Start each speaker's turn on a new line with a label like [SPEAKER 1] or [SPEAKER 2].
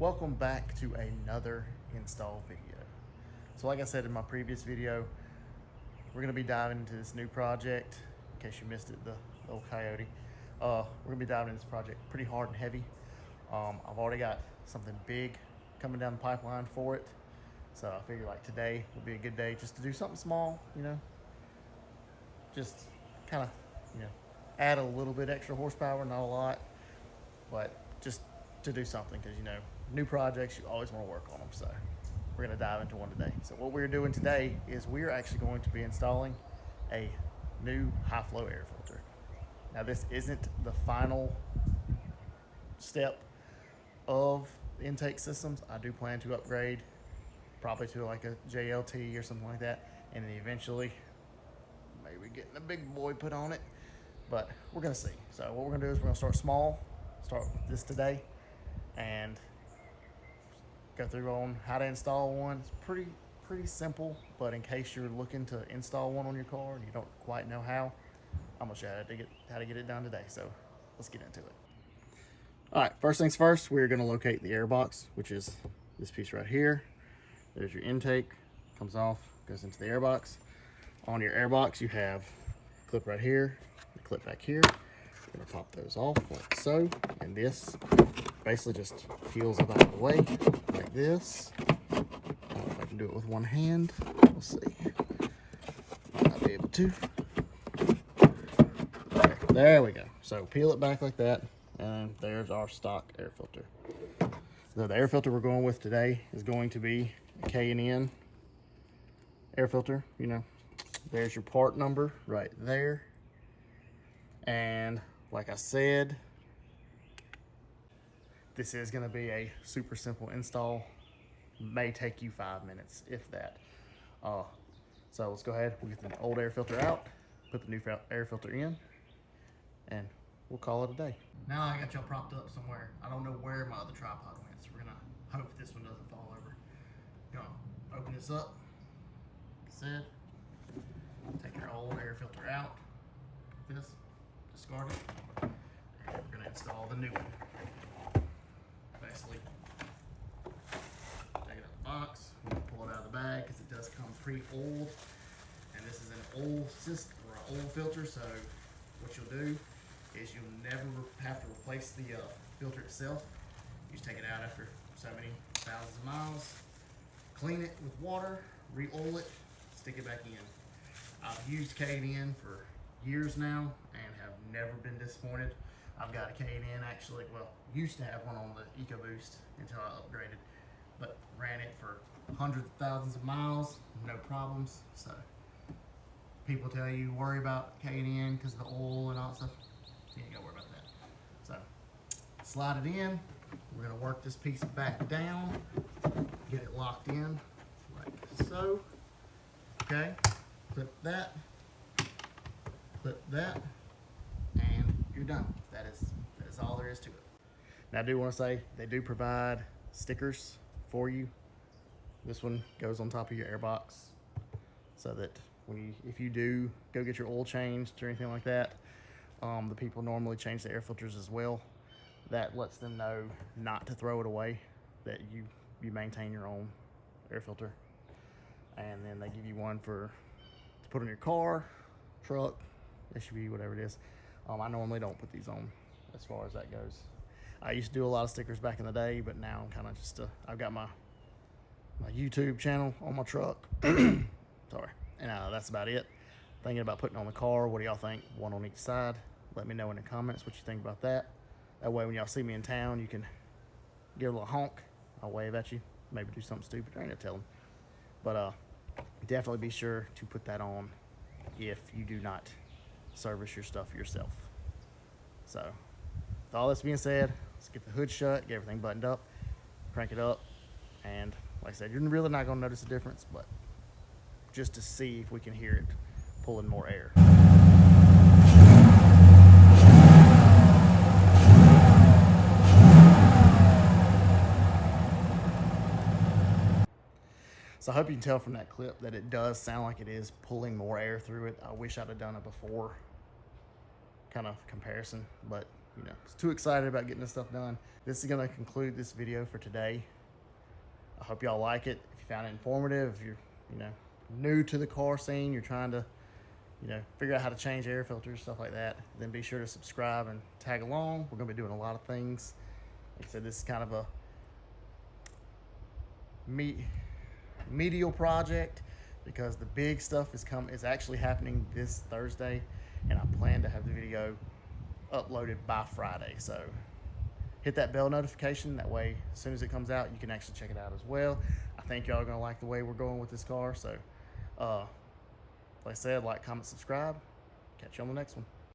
[SPEAKER 1] Welcome back to another install video. So like I said in my previous video, we're going to be diving into this new project. In case you missed it, the old Coyote. We're going to be diving into this project pretty hard and heavy. I've already got something big coming down the pipeline for it. So I figure like today will be a good day just to do something small, just kind of, add a little bit extra horsepower, not a lot, but just to do something because, new projects, you always want to work on them. So we're going to dive into one today. So what we're doing today is we're actually going to be installing a new high flow air filter. Now this isn't the final step of the intake systems. I do plan to upgrade probably to like a JLT or something like that, and then eventually maybe getting a big boy put on it, but we're gonna see. So what we're gonna do is we're gonna start small, start with this today, and go through on how to install one. It's pretty simple, but in case you're looking to install one on your car and you don't quite know how, I'm gonna show you how to get it done today. So let's get into it. All right, first things first, we're gonna locate the air box, which is this piece right here. There's your intake, comes off, goes into the air box. On your air box, you have a clip right here, a clip back here. We're gonna pop those off like so, and this basically just peels it out of the way like this. I don't know if I can do it with one hand. We'll see. Might not be able to. Okay, there we go. So peel it back like that, and there's our stock air filter. So the air filter we're going with today is going to be a K&N air filter. There's your part number right there. And like I said, this is going to be a super simple install. May take you 5 minutes, if that. So let's go ahead. We'll get the old air filter out, put the new air filter in, and we'll call it a day. Now I got y'all propped up somewhere. I don't know where my other tripod went, so we're going to hope this one doesn't fall over. Gonna open this up. Like I said, take your old air filter out. This, discard it, and we're gonna install the new one. Basically, take it out of the box, pull it out of the bag because it does come pre-oiled, and this is an old system or an old filter. So what you'll do is you'll never have to replace the filter itself. You just take it out after so many thousands of miles, clean it with water, re-oil it, stick it back in. I've used K&N for years now and have never been disappointed. I've got a K&N actually, used to have one on the EcoBoost until I upgraded, but ran it for hundreds of thousands of miles, no problems. So people tell you worry about K&N because of the oil and all that stuff. You ain't gotta worry about that. So slide it in. We're gonna work this piece back down, get it locked in like so. Okay, clip that, and you're done. That is all there is to it. Now I do want to say they do provide stickers for you. This one goes on top of your air box so that if you do go get your oil changed or anything like that, the people normally change the air filters as well. That lets them know not to throw it away, that you maintain your own air filter. And then they give you one to put on your car, truck, SUV, whatever it is. I normally don't put these on as far as that goes. I used to do a lot of stickers back in the day, but now I'm kind of just, I've got my YouTube channel on my truck. Sorry. And that's about it. Thinking about putting on the car. What do y'all think? One on each side. Let me know in the comments what you think about that. That way when y'all see me in town, you can give a little honk. I'll wave at you. Maybe do something stupid. I ain't gonna tell them. But definitely be sure to put that on if you do not service your stuff yourself. So with all this being said, let's get the hood shut, get everything buttoned up, crank it up, and like I said, you're really not gonna notice a difference, but just to see if we can hear it pulling more air. So I hope you can tell from that clip that it does sound like it is pulling more air through it. I wish I'd have done it before, kind of comparison, but too excited about getting this stuff done. This is going to conclude this video for today. I hope y'all like it. If you found it informative, if you're, new to the car scene, you're trying to, figure out how to change air filters, stuff like that, then be sure to subscribe and tag along. We're going to be doing a lot of things. Like I said, this is kind of a medial project because the big stuff is actually happening this Thursday, and I plan to have the video uploaded by Friday. So hit that bell notification. That way, as soon as it comes out, you can actually check it out as well. I think y'all are gonna like the way we're going with this car. So, like I said, like, comment, subscribe. Catch you on the next one.